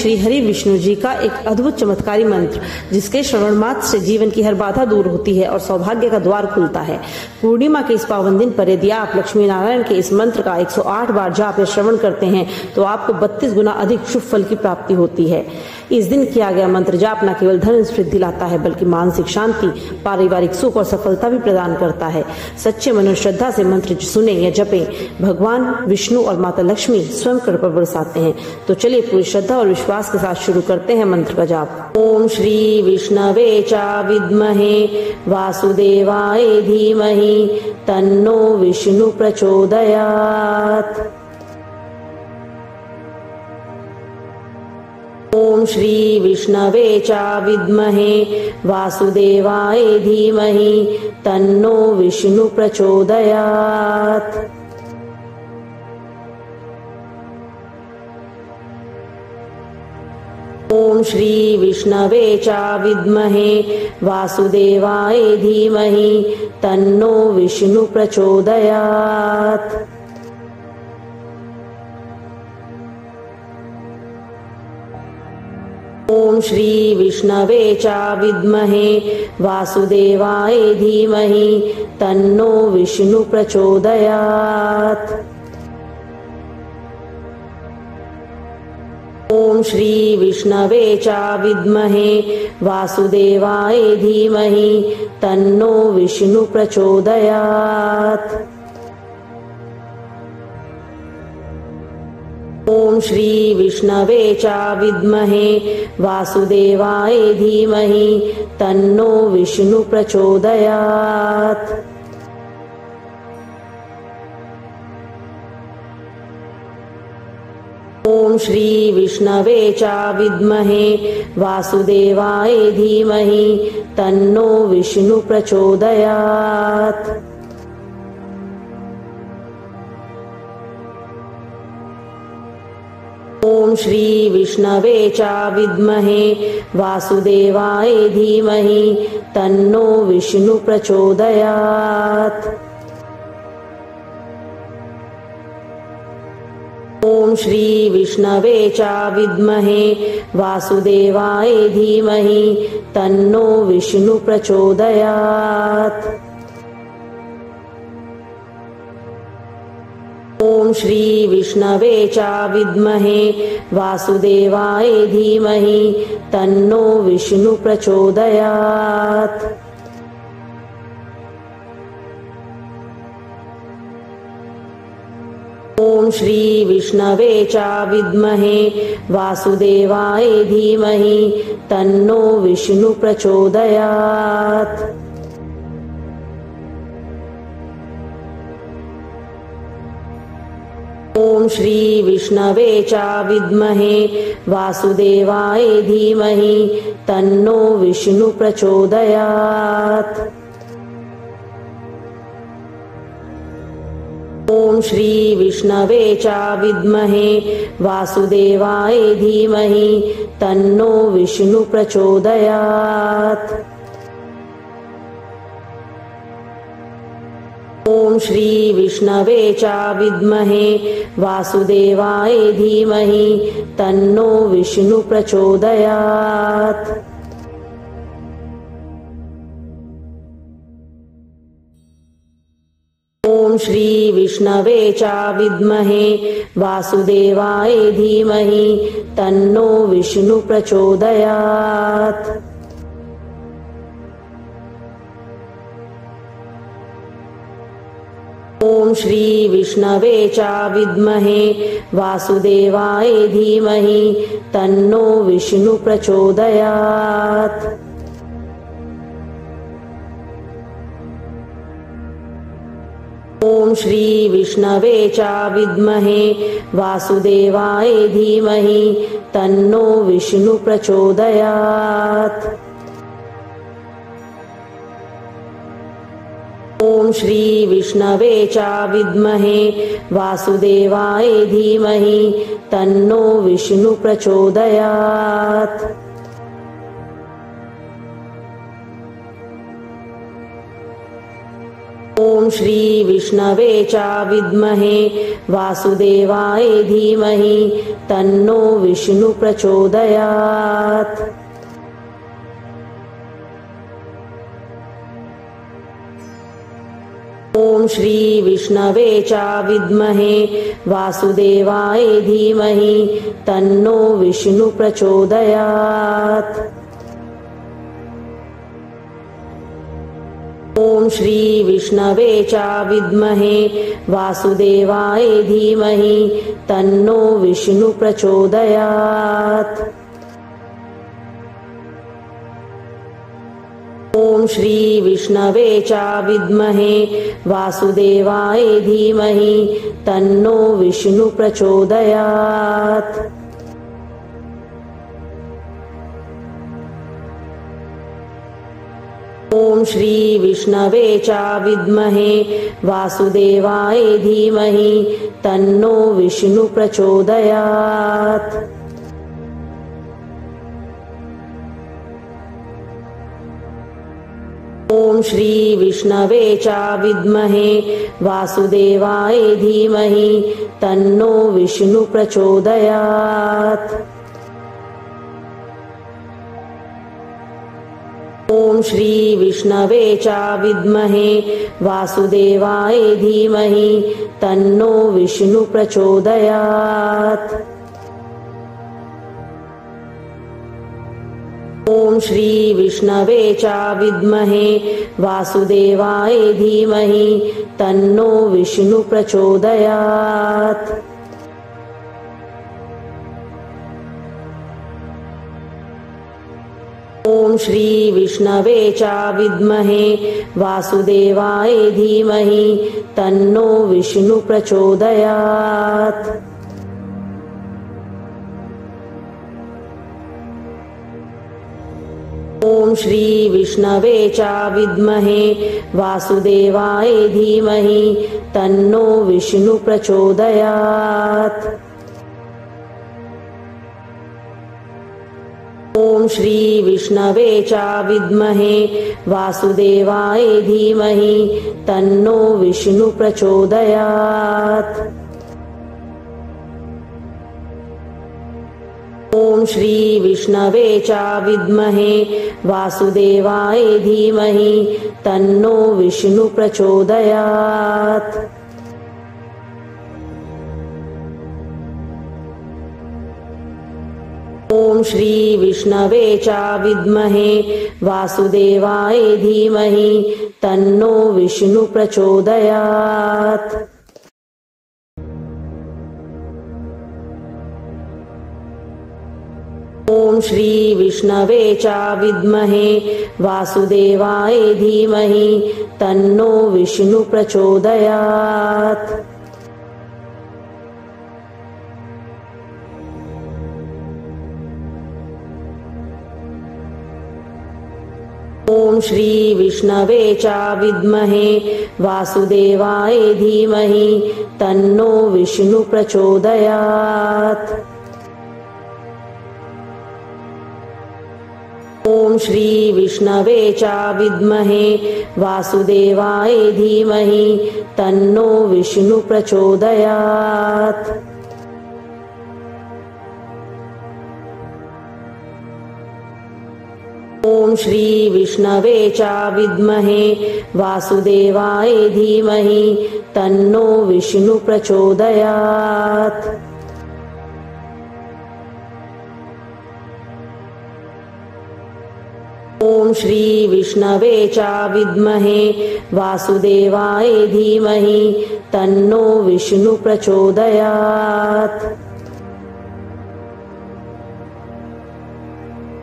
श्री हरि विष्णु जी का एक अद्भुत चमत्कारी मंत्र, जिसके श्रवण मात्र से जीवन की हर बाधा दूर होती है और सौभाग्य का द्वार खुलता है। पूर्णिमा के इस पावन दिन पर यदि आप लक्ष्मी नारायण के इस मंत्र का 108 बार जाप या श्रवण करते हैं तो आपको 32 गुना अधिक शुभ फल की प्राप्ति होती है। इस दिन किया गया मंत्र जाप न केवल धन समृद्धि लाता है, बल्कि मानसिक शांति, पारिवारिक सुख और सफलता भी प्रदान करता है। सच्चे मन और श्रद्धा से मंत्र सुने या जपें, भगवान विष्णु और माता लक्ष्मी स्वयं कृपा बरसाते हैं। तो चलिए पूरी श्रद्धा और विश्वास के साथ शुरू करते हैं मंत्र का जाप। ओम श्री विष्णवे चा विद्महे वासुदेवाय धीमहि तन्नो विष्णु प्रचोदयात्। ओम श्री विष्णवे चा विद्महे वासुदेवाय धीमहि तन्नो विष्णु प्रचोदयात्। ओम श्री विष्णवे चा विद्महे वासुदेवाय धीमहि तन्नो विष्णु प्रचोदयात्। ओम श्री विष्णवे चा विद्महे वासुदेवाय धीमहि तन्नो विष्णु प्रचोदयात्। ओम श्री विष्णवे चा विद्महे वासुदेवाय धीमहि तन्नो विष्णु प्रचोदयात्। ओम श्री विष्णवे चा विद्महे वासुदेवाय धीमहि तन्नो विष्णु प्रचोदयात्। ओम श्री विष्णवे चा विद्महे वासुदेवाय धीमहि तन्नो विष्णु प्रचोदयात्। ओम श्री विष्णवे चा विद्महे वासुदेवाय धीमहि तन्नो विष्णु प्रचोदयात्। ओम श्री विष्णवे चा विद्महे वासुदेवाय धीमहि तन्नो विष्णु प्रचोदयात्। ओम श्री विष्णवे चा विद्महे वासुदेवाय धीमहि तन्नो विष्णु प्रचोदयात्। ओम श्री विष्णवे चा विद्महे वासुदेवाय धीमहि तन्नो विष्णु प्रचोदयात्। ओम श्री विष्णवे चा विद्महे वासुदेवाय धीमहि तन्नो विष्णु प्रचोदयात्। ओम श्री विष्णवे चा विद्महे वासुदेवाय धीमहि तन्नो विष्णु प्रचोदयात्। ओम श्री विष्णवे चा विद्महे वासुदेवाय धीमहि तन्नो विष्णु प्रचोदयात्। ओम श्री विष्णवे चा विद्महे वासुदेवाय धीमहि तन्नो विष्णु प्रचोदयात्। ओम श्री विष्णवे चा विद्महे वासुदेवाय धीमहि तन्नो विष्णु प्रचोदयात्। ओम श्री विष्णवे चा विद्महे वासुदेवाय धीमहि तन्नो विष्णु प्रचोदयात्। ओम श्री विष्णवे चा विद्महे वासुदेवाय धीमहि तन्नो विष्णु प्रचोदयात्। ओम श्री विष्णवे च विद्महे वासुदेवाय धीमहि तन्नो विष्णु प्रचोदयात्। ओम श्री विष्णवे च विद्महे वासुदेवाय धीमहि तन्नो विष्णु प्रचोदयात्। ओम श्री विष्णवे च विद्महे वासुदेवाय धीमहि तन्नो विष्णु प्रचोदयात्। ओम श्री विष्णवे च विद्महे वासुदेवाय धीमहि तन्नो विष्णु प्रचोदयात्। ओम श्री विष्णवे च विद्महे वासुदेवाय धीमहि तन्नो विष्णु प्रचोदयात्। ओम श्री विष्णवे च विद्महे वासुदेवाय धीमहि तन्नो विष्णु प्रचोदयात्। ओम श्री विष्णवे च विद्महे वासुदेवाय धीमहि तन्नो विष्णु प्रचोदयात्। ओम श्री विष्णवे च विद्महे वासुदेवाय धीमहि तन्नो विष्णु प्रचोदयात्। ओम श्री विष्णवे च विद्महे वासुदेवाय धीमहि तन्नो विष्णु प्रचोदयात्। ओम श्री विष्णवे च विद्महे वासुदेवाय धीमहि तन्नो विष्णु प्रचोदयात्। ओम श्री विष्णवे च विद्महे वासुदेवाय धीमहि तन्नो विष्णु प्रचोदयात्। ओम श्री विष्णवे च विद्महे वासुदेवाय धीमहि तन्नो विष्णु प्रचोदयात्। ओम श्री विष्णवे च विद्महे वासुदेवाय धीमहि तन्नो विष्णु प्रचोदयात्। ओम श्री विष्णवे च विद्महे वासुदेवाय धीमहि तन्नो विष्णु प्रचोदयात्। ओम श्री विष्णवे च विद्महे वासुदेवाय धीमहि तन्नो विष्णु प्रचोदयात्। ओम श्री विष्णवे च विद्महे वासुदेवाय धीमहि तन्नो विष्णु प्रचोदयात्। ओम श्री विष्णवे च विद्महे वासुदेवाय धीमहि तन्नो विष्णु प्रचोदयात्। ओम श्री विष्णवे च विद्महे वासुदेवाय धीमहि तन्नो विष्णु प्रचोदयात्।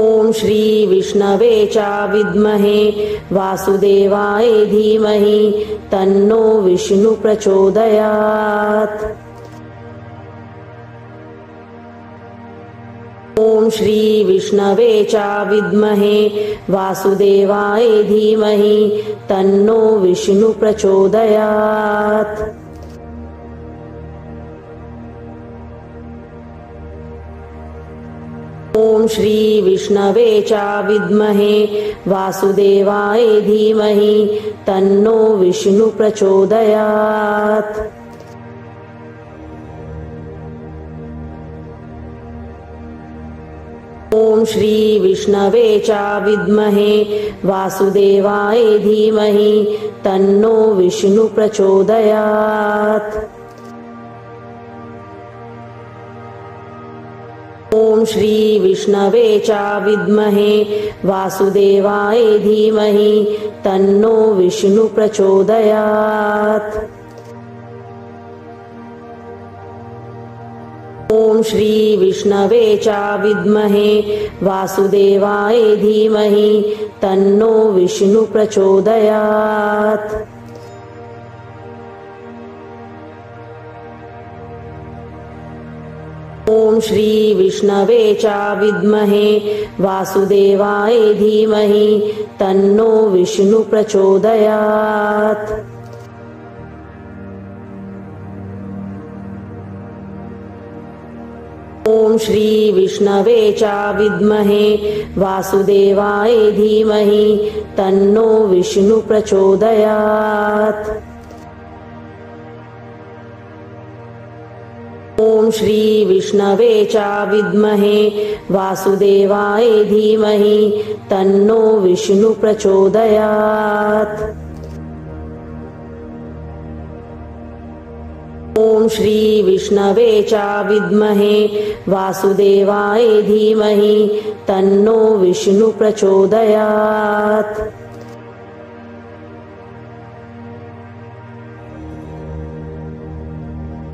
ओम श्री विष्णवे च विद्महे वासुदेवाय धीमहि तन्नो विष्णु प्रचोदयात्। ओम श्री विष्णवे च विद्महे वासुदेवाय धीमहि तन्नो विष्णु प्रचोदयात्। ओम श्री विष्णवे च विद्महे वासुदेवाय धीमहि तन्नो विष्णु प्रचोदयात्। ओम श्री विष्णवे च विद्महे वासुदेवाय धीमहि तन्नो विष्णु प्रचोदयात्। ओम श्री विष्णवे च विद्महे वासुदेवाय धीमहि तन्नो विष्णु प्रचोदयात्। ओम श्री विष्णवे च विद्महे वासुदेवाय धीमहि तन्नो विष्णु प्रचोदयात्। ओम श्री विष्णवे च विद्महे वासुदेवाय धीमहि तन्नो विष्णु प्रचोदयात्। ओम श्री विष्णवे च विद्महे वासुदेवाय धीमहि तन्नो विष्णु प्रचोदयात्। ओम श्री विष्णवे च विद्महे वासुदेवाय धीमहि तन्नो विष्णु प्रचोदयात्। ओम श्री विष्णवे च विद्महे वासुदेवाय धीमहि तन्नो विष्णु प्रचोदयात्।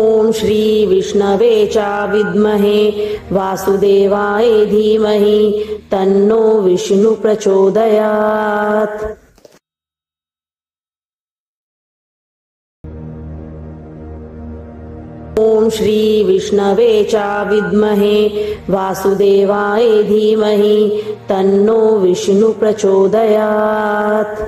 ओम श्री विष्णवे च विद्महे वासुदेवाय धीमहि तन्नो विष्णु प्रचोदयात्। ओम श्री विष्णवे च विद्महे वासुदेवाय धीमहि तन्नो विष्णु प्रचोदयात्।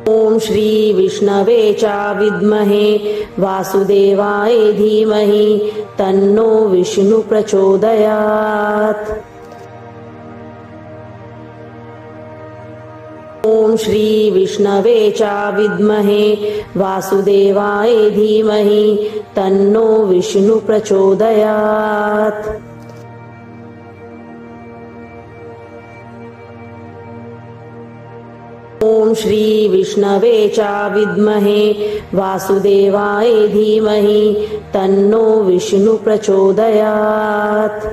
ओम श्री विष्णवे च विद्महे वासुदेवाय धीमहि तन्नो विष्णु प्रचोदयात्। ओम श्री विष्णवे च विद्महे वासुदेवाय धीमहि तन्नो विष्णु प्रचोदयात्। ओम श्री विष्णवे च विद्महे वासुदेवाय धीमहि तन्नो विष्णु प्रचोदयात्।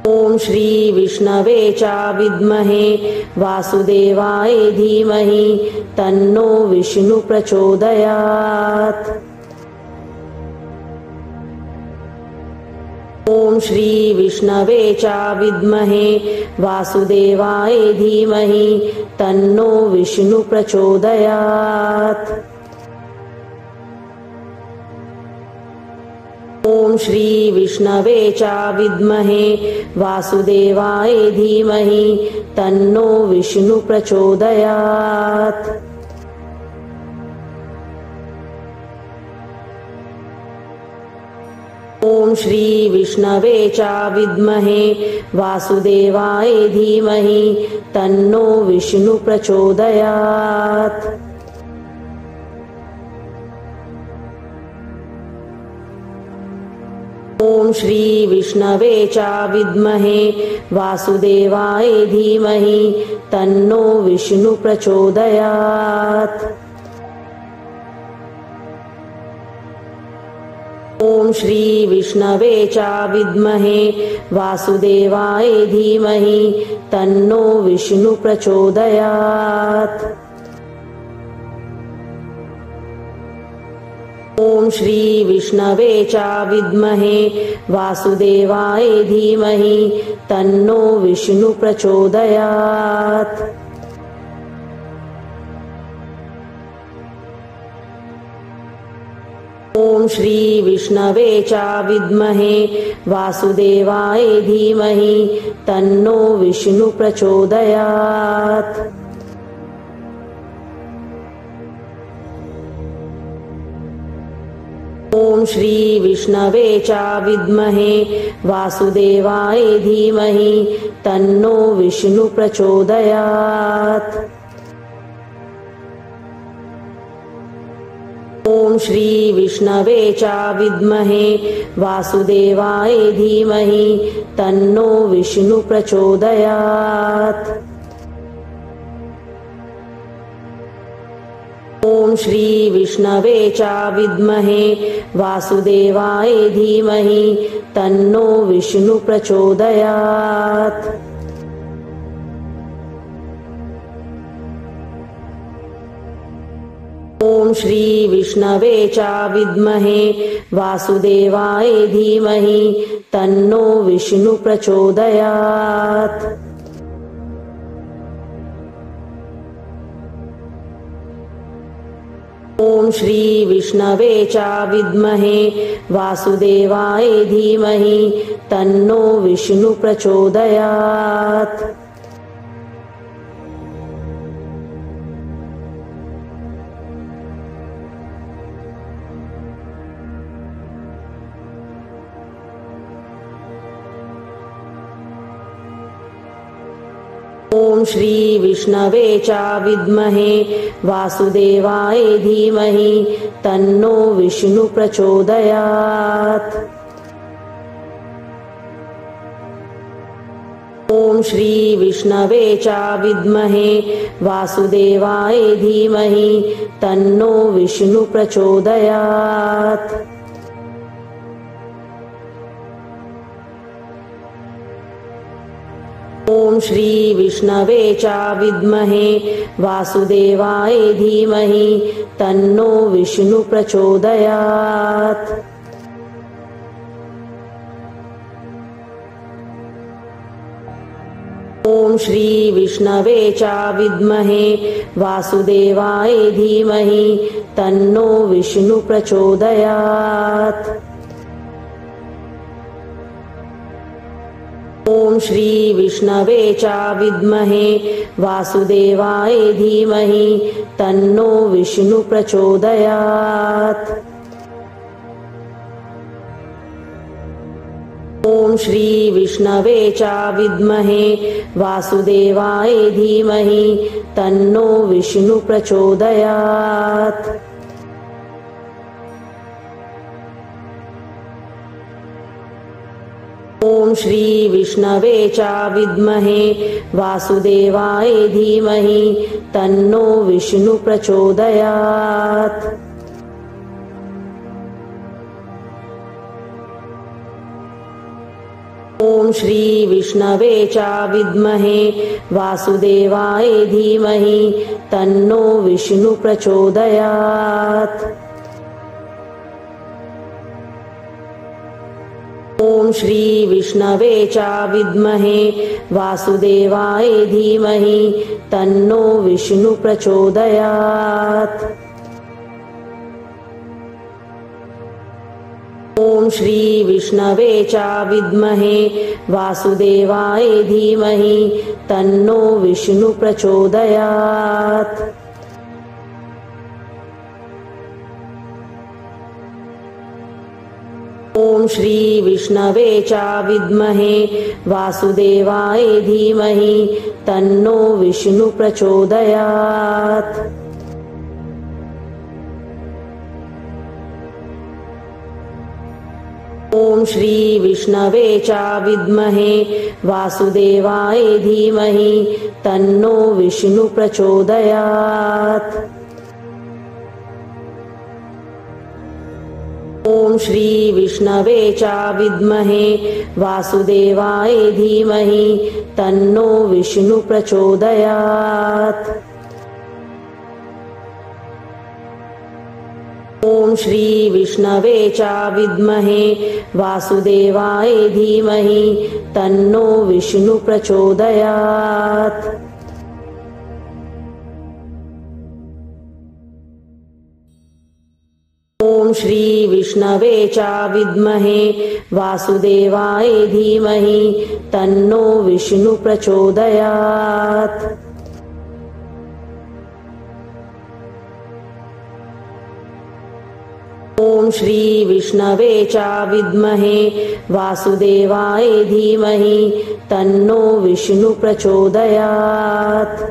ओम श्री विष्णवे च विद्महे वासुदेवाय धीमहि तन्नो विष्णु प्रचोदयात्। ओम श्री विष्णवे च विद्महे वासुदेवाय धीमहि तन्नो विष्णु प्रचोदयात्। ओम श्री विष्णवे च विद्महे वासुदेवाय धीमहि तन्नो विष्णु प्रचोदयात्। ओम श्री विष्णवे च विद्महे वासुदेवाय धीमहि तन्नो विष्णु प्रचोदयात्। ओम श्री विष्णवे च विद्महे वासुदेवाय धीमहि तन्नो विष्णु प्रचोदयात्। ओम श्री विष्णवे च विद्महे वासुदेवाय धीमहि तन्नो विष्णु प्रचोदयात्। ओम श्री विष्णवे च विद्महे वासुदेवाय धीमहि तन्नो विष्णु प्रचोदयात्। ओम श्री विष्णवे च विद्महे वासुदेवाय धीमहि तन्नो विष्णु प्रचोदयात्। ओम श्री विष्णवे च विद्महे वासुदेवाय धीमहि तन्नो विष्णु प्रचोदयात्। ओम श्री विष्णवे च विद्महे वासुदेवाय धीमहि तन्नो विष्णु प्रचोदयात्। ओम श्री विष्णवे च विद्महे वासुदेवाय धीमहि तन्नो विष्णु प्रचोदयात्। ओम श्री विष्णवे च विद्महे वासुदेवाय धीमहि तन्नो विष्णु प्रचोदयात्। ओम श्री विष्णवे च विद्महे वासुदेवाय धीमहि तन्नो विष्णु प्रचोदयात्। ओम श्री विष्णवे च विद्महे वासुदेवाय धीमहि तन्नो विष्णु प्रचोदयात्। ओम श्री विष्णवे च विद्महे वासुदेवाय धीमहि तन्नो विष्णु प्रचोदयात्। ओम श्री विष्णवे च विद्महे वासुदेवाय धीमहि तन्नो विष्णु प्रचोदयात्। ओम श्री विष्णवे च विद्महे वासुदेवाय धीमहि तन्नो विष्णु प्रचोदयात्। ओम श्री विष्णवे च विद्महे वासुदेवाय धीमहि तन्नो विष्णु प्रचोदयात्। ओम श्री विष्णवे च विद्महे वासुदेवाय धीमहि तन्नो विष्णु प्रचोदयात्। ओम श्री विष्णवे च विद्महे वासुदेवाय धीमहि तन्नो विष्णु प्रचोदयात्। ओम श्री विष्णवे च विद्महे वासुदेवाय धीमहि तन्नो विष्णु प्रचोदयात्। ओम श्री विष्णवे च विद्महे वासुदेवाय धीमहि तन्नो विष्णु प्रचोदयात्। ओम श्री विष्णवे च विद्महे वासुदेवाय धीमहि तन्नो विष्णु प्रचोदयात्। ओम श्री विष्णवे च विद्महे वासुदेवाय धीमहि तन्नो विष्णु प्रचोदयात्। ओम श्री विष्णवे च विद्महे वासुदेवाय धीमहि तन्नो विष्णु प्रचोदयात्। ओम श्री विष्णवे च विद्महे वासुदेवाय धीमहि तन्नो विष्णु प्रचोदयात्। ओम श्री विष्णवे च विद्महे वासुदेवाय धीमहि तन्नो विष्णु प्रचोदयात्। ओम श्री विष्णवे च विद्महे वासुदेवाय धीमहि तन्नो विष्णु प्रचोदयात्। ओम श्री विष्णवे च विद्महे वासुदेवाय धीमहि तन्नो विष्णु प्रचोदयात्।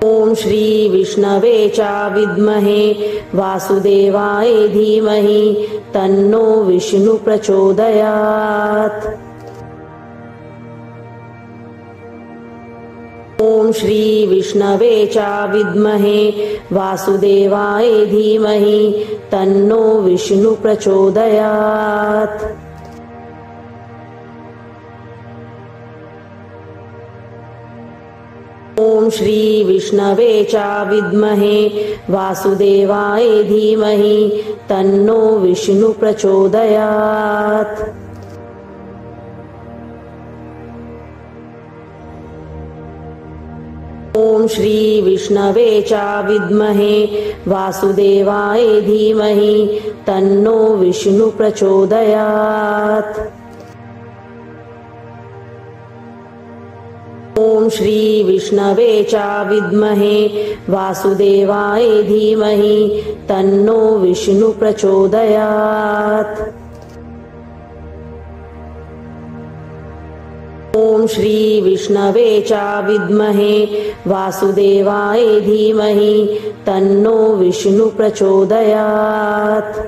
ओम श्री विष्णवे च विद्महे वासुदेवाय धीमहि तन्नो विष्णु प्रचोदयात्। ओम श्री विष्णवे च विद्महे वासुदेवाय धीमहि तन्नो विष्णु प्रचोदयात्। ओम श्री विष्णवे च विद्महे वासुदेवाय धीमहि तन्नो विष्णु प्रचोदयात्। ओम श्री विष्णवे च विद्महे वासुदेवाय धीमहि तन्नो विष्णु प्रचोदयात्। ओम श्री विष्णवे च विद्महे वासुदेवाय धीमहि तन्नो विष्णु प्रचोदयात्। ओम श्री विष्णवे च विद्महे वासुदेवाय धीमहि तन्नो विष्णु प्रचोदयात्।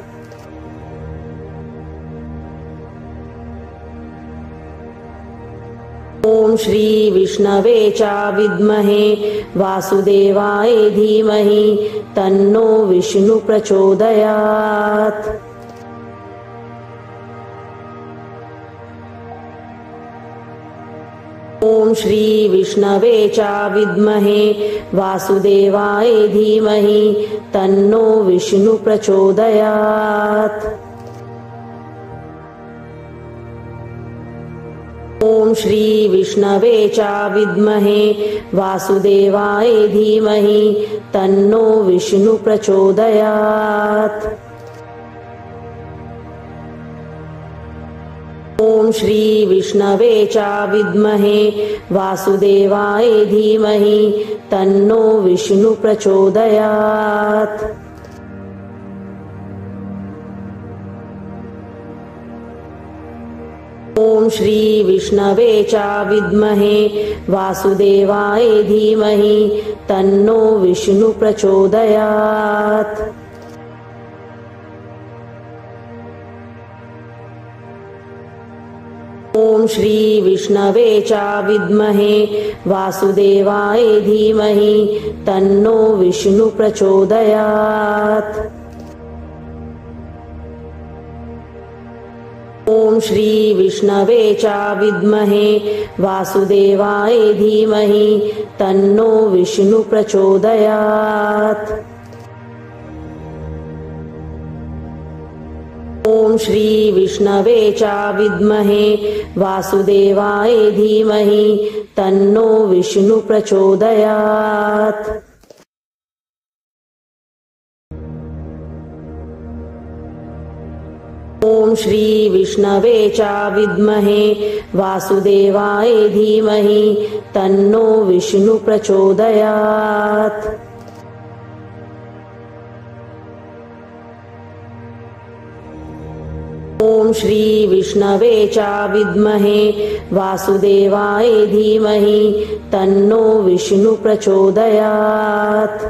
ओम श्री विष्णवे च विद्महे वासुदेवाय धीमहि तन्नो विष्णु प्रचोदयात्। ओम श्री विष्णवे च विद्महे वासुदेवाय धीमहि तन्नो विष्णु प्रचोदयात्। ओम श्री विष्णवे च विद्महे वासुदेवाय धीमहि तन्नो विष्णु प्रचोदयात्। ओम श्री विष्णवे च विद्महे वासुदेवाय धीमहि तन्नो विष्णु प्रचोदयात्। ओम श्री विष्णवे च विद्महे वासुदेवाय धीमहि तन्नो विष्णु प्रचोदयात्। ओम श्री विष्णवे च विद्महे वासुदेवाय धीमहि तन्नो विष्णु प्रचोदयात्। ओम श्री विष्णवे च विद्महे वासुदेवाय धीमहि तन्नो विष्णु प्रचोदयात्। ओम श्री विष्णवे च विद्महे वासुदेवाय धीमहि तन्नो विष्णु प्रचोदयात्। ओम श्री विष्णवे च विद्महे वासुदेवाय धीमहि तन्नो विष्णु प्रचोदयात्। ओम श्री विष्णवे च विद्महे वासुदेवाय धीमहि तन्नो विष्णु प्रचोदयात्।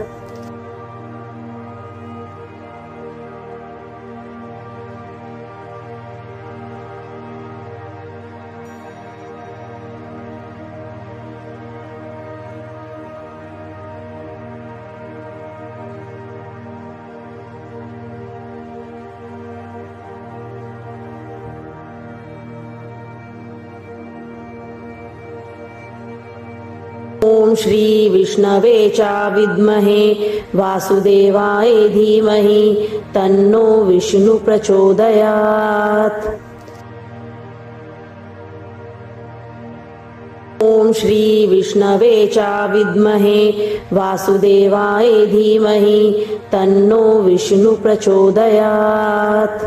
ओम ओम श्री विष्णवे च विद्महे वासुदेवाय धीमहि तन्नो विष्णु प्रचोदयात्। ओम श्री विष्णवे च विद्महे वासुदेवाय धीमहि तन्नो विष्णु प्रचोदयात्।